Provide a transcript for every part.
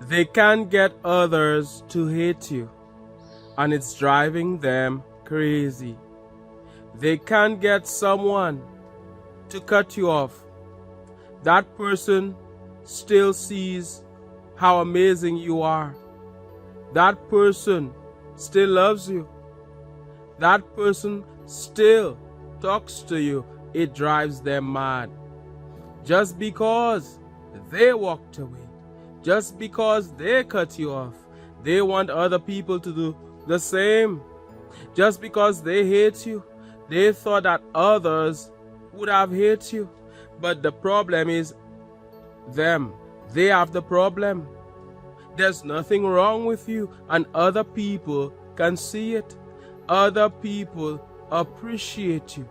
They can't get others to hate you, and it's driving them crazy. They can't get someone to cut you off. That person still sees how amazing you are. That person still loves you. That person still talks to you. It drives them mad. Just because they walked away, just because they cut you off, they want other people to do the same. Just because they hate you, they thought that others would have hated you. But the problem is them. They have the problem. There's nothing wrong with you, and other people can see it. Other people appreciate you.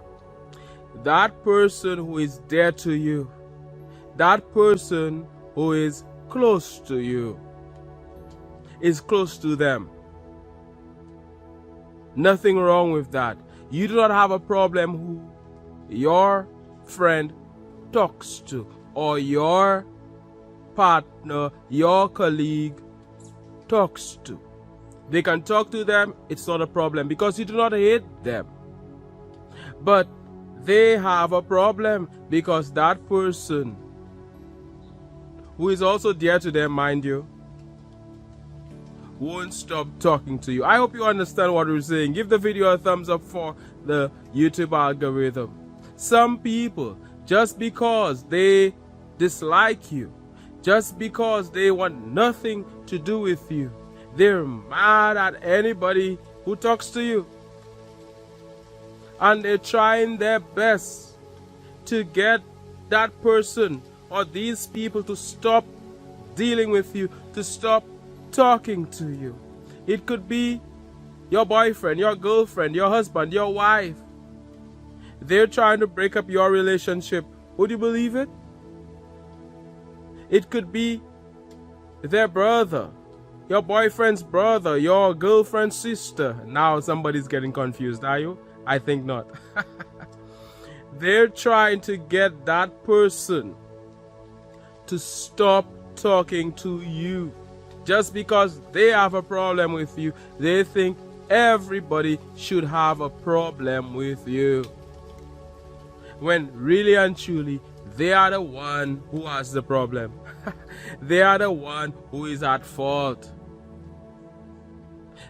That person who is dear to you, that person who is close to you, is close to them. Nothing wrong with that. You do not have a problem who your friend talks to, or your partner, your colleague talks to. They can talk to them, it's not a problem, because you do not hate them. But they have a problem because that person, who is also dear to them, mind you, won't stop talking to you. I hope you understand what we're saying. Give the video a thumbs up for the YouTube algorithm. Some people, just because they dislike you, just because they want nothing to do with you, they're mad at anybody who talks to you. And they're trying their best to get that person or these people to stop dealing with you, to stop talking to you. It could be your boyfriend, your girlfriend, your husband, your wife. They're trying to break up your relationship. Would you believe it? It could be their brother, your boyfriend's brother, your girlfriend's sister. Now somebody's getting confused, are you? I think not. They're trying to get that person to stop talking to you. Just because they have a problem with you, they think everybody should have a problem with you. When really and truly, they are the one who has the problem. They are the one who is at fault.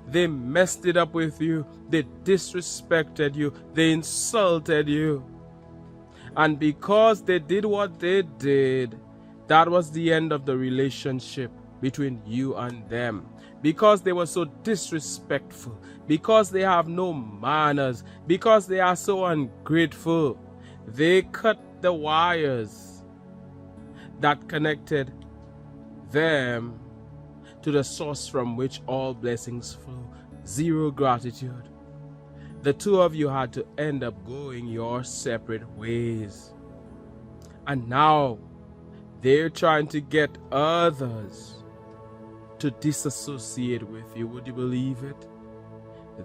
They messed it up with you. They disrespected you. They insulted you. And because they did what they did, that was the end of the relationship between you and them. Because they were so disrespectful, because they have no manners, because they are so ungrateful, they cut the wires that connected them to the source from which all blessings flow. Zero gratitude. The two of you had to end up going your separate ways. And now they're trying to get others to disassociate with you. Would you believe it?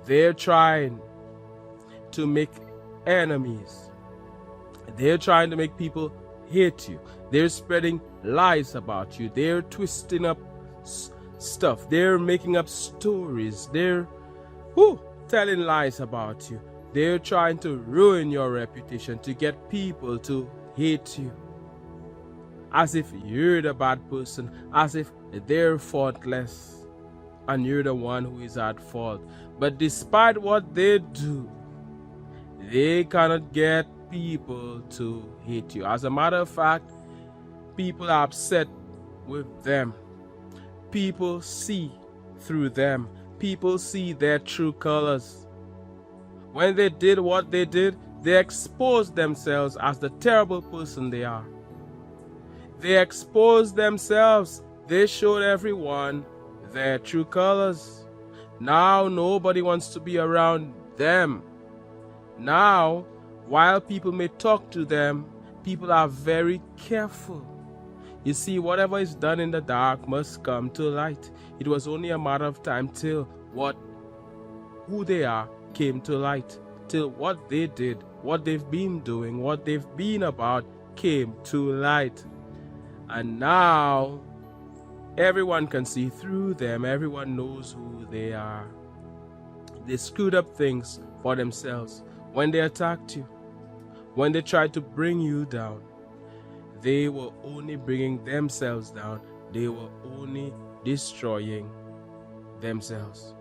They're trying to make enemies. They're trying to make people hate you. They're spreading lies about you. They're twisting up stuff. They're making up stories. They're telling lies about you. They're trying to ruin your reputation, to get people to hate you. As if you're the bad person, as if they're faultless and you're the one who is at fault. But despite what they do, they cannot get people to hate you. As a matter of fact, people are upset with them. People see through them. People see their true colors. When they did what they did, they exposed themselves as the terrible person they are. They exposed themselves. They showed everyone their true colors. Now nobody wants to be around them. Now, while people may talk to them, people are very careful. You see, whatever is done in the dark must come to light. It was only a matter of time till who they are came to light. Till what they did, what they've been doing, what they've been about came to light. And now Everyone can see through them. Everyone knows who they are. They screwed up things for themselves. When they attacked you, when they tried to bring you down, they were only bringing themselves down. They were only destroying themselves.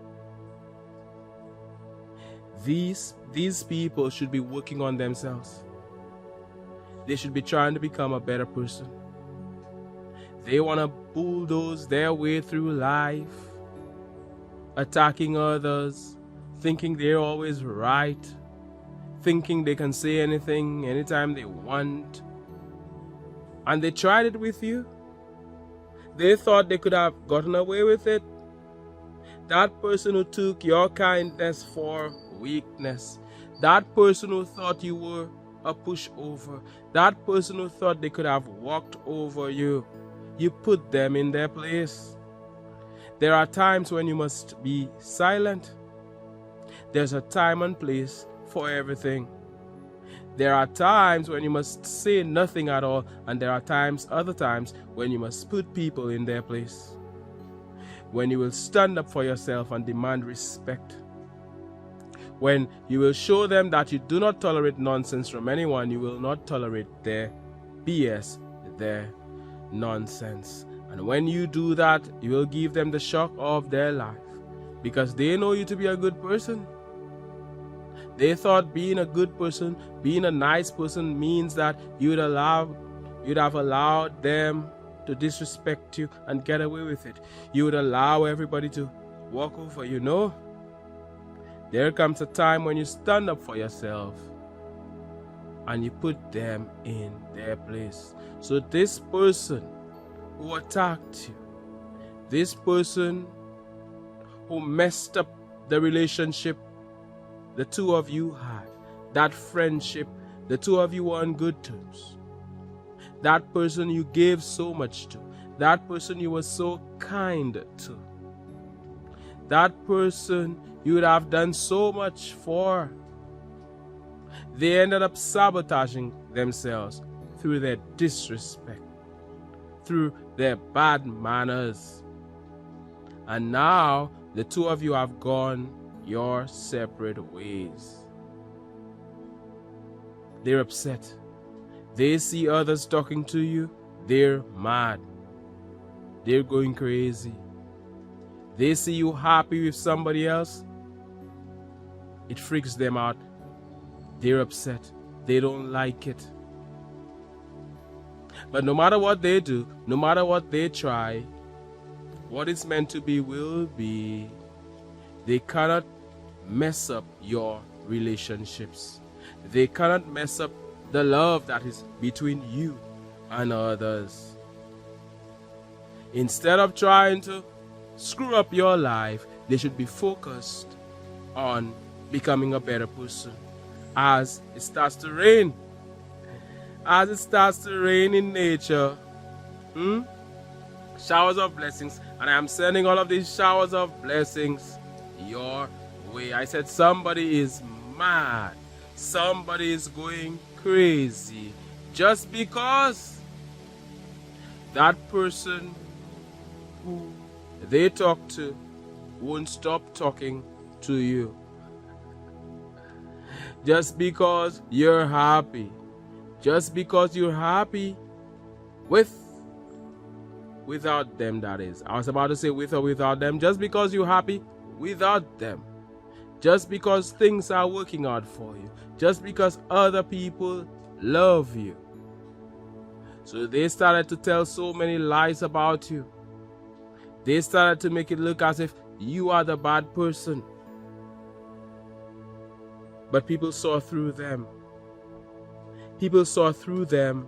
These people should be working on themselves. They should be trying to become a better person. They want to bulldoze their way through life, attacking others, thinking they're always right, thinking they can say anything anytime they want. And they tried it with you. They thought they could have gotten away with it. That person who took your kindness for weakness, that person who thought you were a pushover, that person who thought they could have walked over you, you put them in their place. There are times when you must be silent. There's a time and place for everything. There are times when you must say nothing at all, and there are other times when you must put people in their place. When you will stand up for yourself and demand respect. When you will show them that you do not tolerate nonsense from anyone, you will not tolerate their BS, their nonsense. And when you do that, you will give them the shock of their life, because they know you to be a good person. They thought being a good person, being a nice person means that you'd have allowed them to disrespect you and get away with it. You would allow everybody to walk over you. No. There comes a time when you stand up for yourself and you put them in their place. So this person who attacked you, this person who messed up the relationship the two of you had, that friendship, the two of you were on good terms, that person you gave so much to, that person you were so kind to, that person you would have done so much for, they ended up sabotaging themselves through their disrespect, through their bad manners. And now the two of you have gone your separate ways. They're upset. They see others talking to you, they're mad. They're going crazy. They see you happy with somebody else, it freaks them out. They're upset. They don't like it. But no matter what they do, no matter what they try, what is meant to be will be. They cannot mess up your relationships. They cannot mess up the love that is between you and others. Instead of trying to screw up your life, they should be focused on becoming a better person. As it starts to rain, as it starts to rain in nature, showers of blessings, and I am sending all of these showers of blessings your way. I said somebody is mad, somebody is going crazy, just because that person who they talk to won't stop talking to you. Just because you're happy, just because you're happy without them, that is. I was about to say with or without them. Just because you're happy without them, just because things are working out for you, just because other people love you. So they started to tell so many lies about you. They started to make it look as if you are the bad person. But people saw through them. People saw through them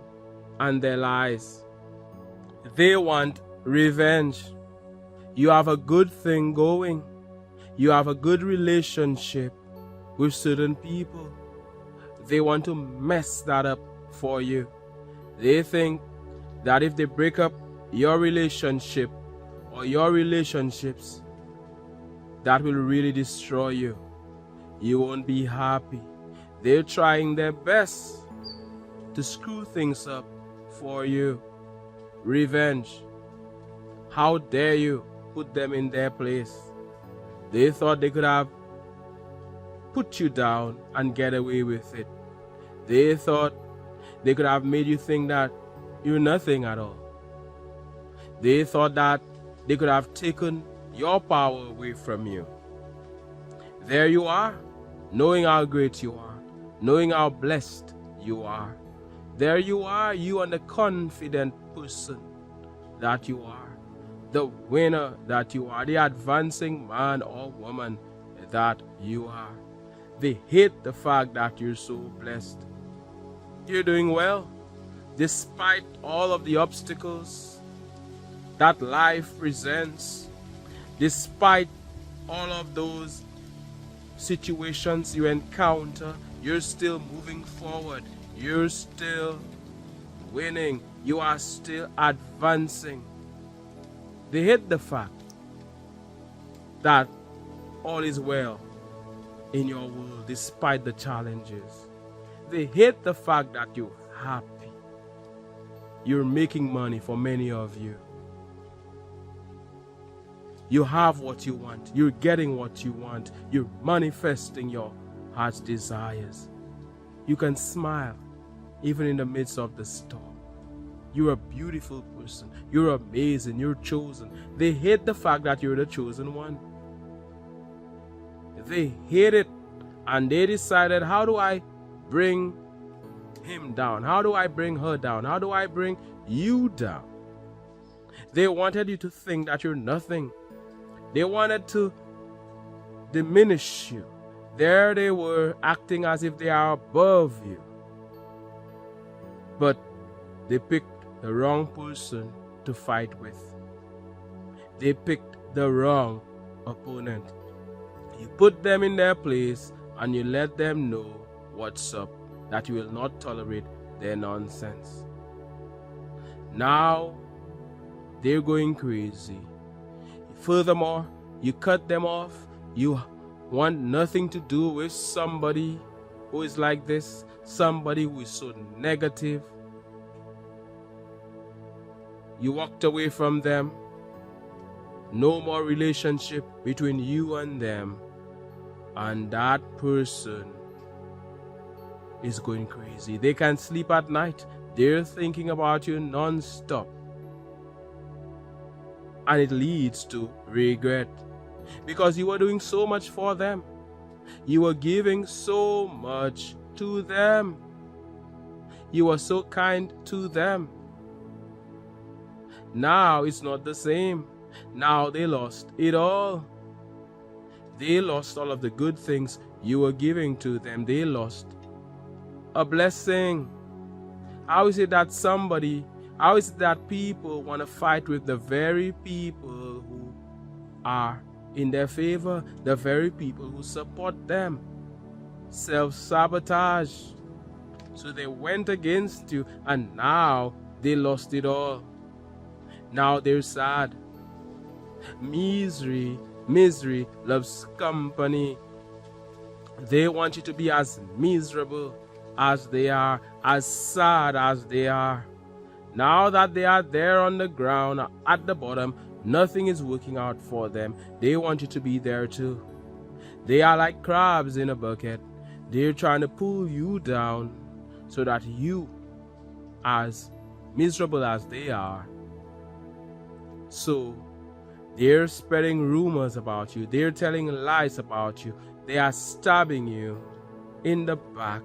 and their lies. They want revenge. You have a good thing going. You have a good relationship with certain people. They want to mess that up for you. They think that if they break up your relationship or your relationships, that will really destroy you. You won't be happy. They're trying their best to screw things up for you. Revenge. How dare you put them in their place? They thought they could have put you down and get away with it. They thought they could have made you think that you're nothing at all. They thought that they could have taken your power away from you. There you are, knowing how great you are, knowing how blessed you are. There you are, you and the confident person that you are, the winner that you are, the advancing man or woman that you are. They hate the fact that you're so blessed. You're doing well, despite all of the obstacles that life presents, despite all of those situations you encounter, you're still moving forward. You're still winning. You are still advancing. They hate the fact that all is well in your world despite the challenges. They hate the fact that you're happy. You're making money for many of you. You have what you want. You're getting what you want. You're manifesting your heart's desires. You can smile even in the midst of the storm. You're a beautiful person. You're amazing. You're chosen. They hate the fact that you're the chosen one. They hate it, and they decided, how do I bring him down? How do I bring her down? How do I bring you down? They wanted you to think that you're nothing. They wanted to diminish you. There they were, acting as if they are above you. But they picked the wrong person to fight with. They picked the wrong opponent. You put them in their place and you let them know what's up, that you will not tolerate their nonsense. Now they're going crazy. Furthermore, you cut them off. You want nothing to do with somebody who is like this, somebody who is so negative. You walked away from them. No more relationship between you and them. And that person is going crazy. They can't sleep at night. They're thinking about you non-stop. And it leads to regret. Because you were doing so much for them. You were giving so much to them. You were so kind to them. Now it's not the same. Now they lost it all. They lost all of the good things you were giving to them. They lost a blessing. How is it that people want to fight with the very people who are in their favor, the very people who support them? Self-sabotage. So they went against you, and now they lost it all. Now they're sad. Misery loves company. They want you to be as miserable as they are, as sad as they are. Now that they are there on the ground at the bottom, nothing is working out for them. They want you to be there too. They are like crabs in a bucket. They're trying to pull you down so that you, as miserable as they are, so they're spreading rumors about you. They're telling lies about you. They are stabbing you in the back.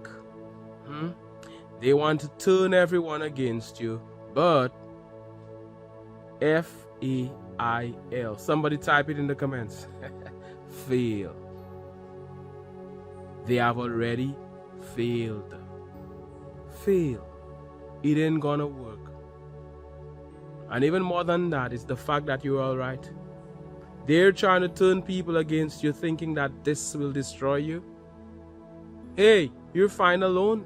They want to turn everyone against you. But F-A-I-L. Somebody type it in the comments. Fail. They have already failed. Fail. It ain't gonna work. And even more than that is the fact that you're alright. They're trying to turn people against you, thinking that this will destroy you. Hey, you're fine alone.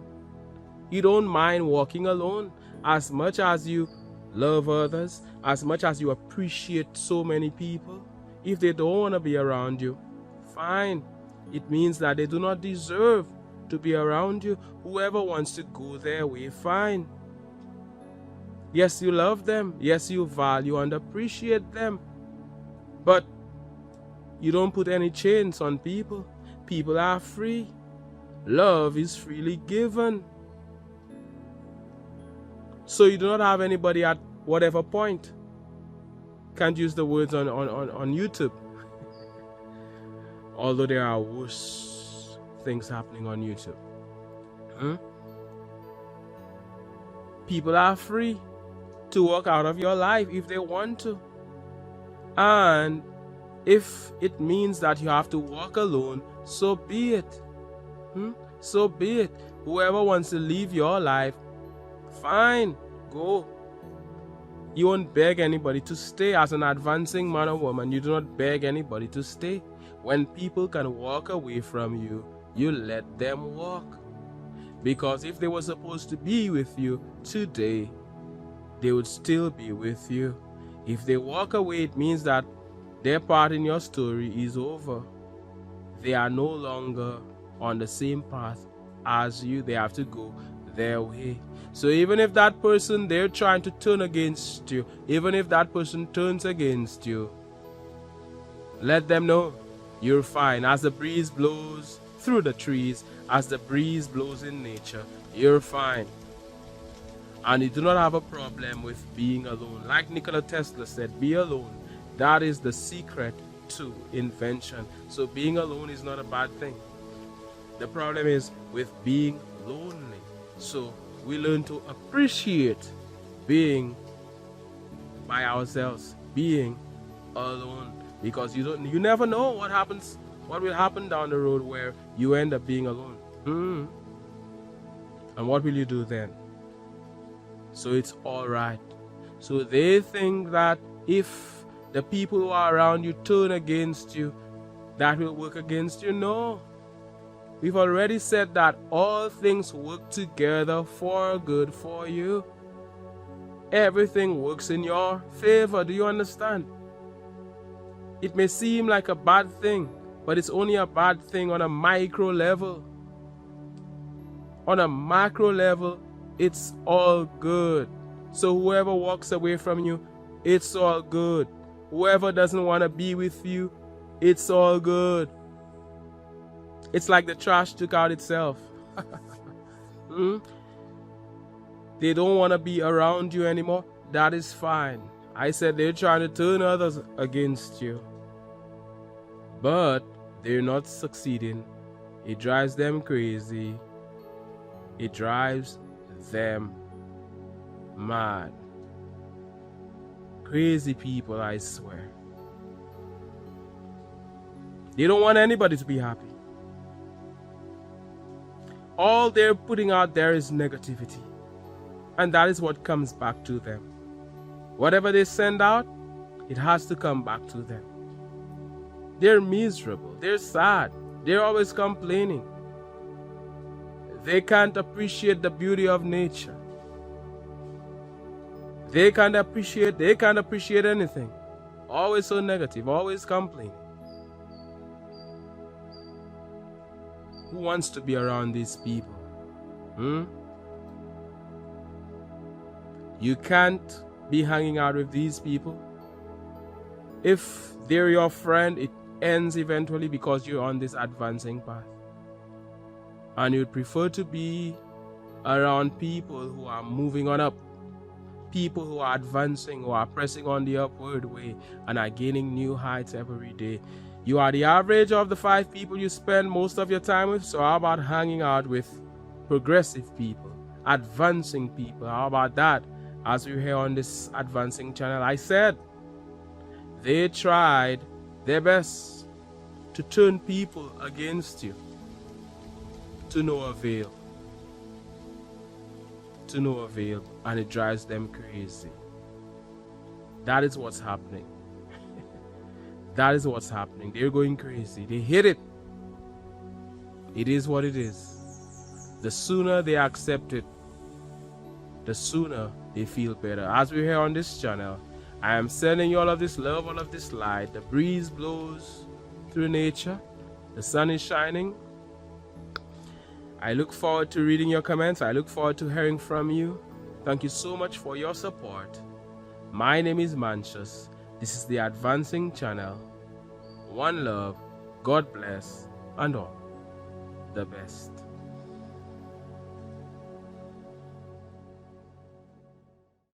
You don't mind walking alone. As much as you love others, as much as you appreciate so many people, if they don't want to be around you, fine. It means that they do not deserve to be around you. Whoever wants to go their way, fine. Yes, you love them. Yes, you value and appreciate them. But you don't put any chains on people. People are free. Love is freely given. So you do not have anybody at whatever point. Can't use the words on YouTube. Although there are worse things happening on YouTube. People are free to walk out of your life if they want to. And if it means that you have to walk alone, so be it. So be it. Whoever wants to leave your life, fine, go. You won't beg anybody to stay. As an advancing man or woman, you do not beg anybody to stay. When people can walk away from you, you let them walk. Because if they were supposed to be with you today, they would still be with you. If they walk away, it means that their part in your story is over. They are no longer on the same path as you. They have to go their way. So even if that person, they're trying to turn against you, even if that person turns against you, let them know you're fine. As the breeze blows through the trees, as the breeze blows in nature, you're fine. And you do not have a problem with being alone. Like Nikola Tesla said, be alone. That is the secret to invention. So being alone is not a bad thing. The problem is with being lonely. So we learn to appreciate being by ourselves, being alone, because you never know what will happen down the road where you end up being alone. And what will you do then? So it's all right. So they think that if the people who are around you turn against you, that will work against you. No. We've already said that all things work together for good for you. Everything works in your favor. Do you understand? It may seem like a bad thing, but it's only a bad thing on a micro level. On a macro level, it's all good. So whoever walks away from you, it's all good. Whoever doesn't want to be with you, it's all good. It's like the trash took out itself. They don't want to be around you anymore. That is fine. I said they're trying to turn others against you, but they're not succeeding. It drives them crazy. It drives them mad. Crazy people, I swear. They don't want anybody to be happy. All they're putting out there is negativity. And that is what comes back to them. Whatever they send out, it has to come back to them. They're miserable. They're sad. They're always complaining. They can't appreciate the beauty of nature. They can't appreciate anything. Always so negative, always complaining. Who wants to be around these people? You can't be hanging out with these people. If they're your friend, it ends eventually because you're on this advancing path. And you'd prefer to be around people who are moving on up. People who are advancing, who are pressing on the upward way and are gaining new heights every day. You are the average of the 5 people you spend most of your time with. So how about hanging out with progressive people, advancing people? How about that? As we hear on this advancing channel, I said they tried their best to turn people against you, to no avail. To no avail, and it drives them crazy. That is what's happening. That is what's happening. They're going crazy. They hate it. It is what it is. The sooner they accept it, the sooner they feel better. As we hear on this channel, I am sending you all of this love, all of this light. The breeze blows through nature. The sun is shining. I look forward to reading your comments. I look forward to hearing from you. Thank you so much for your support. My name is Mantius. This is the Advancing Channel. One love, God bless, and all the best.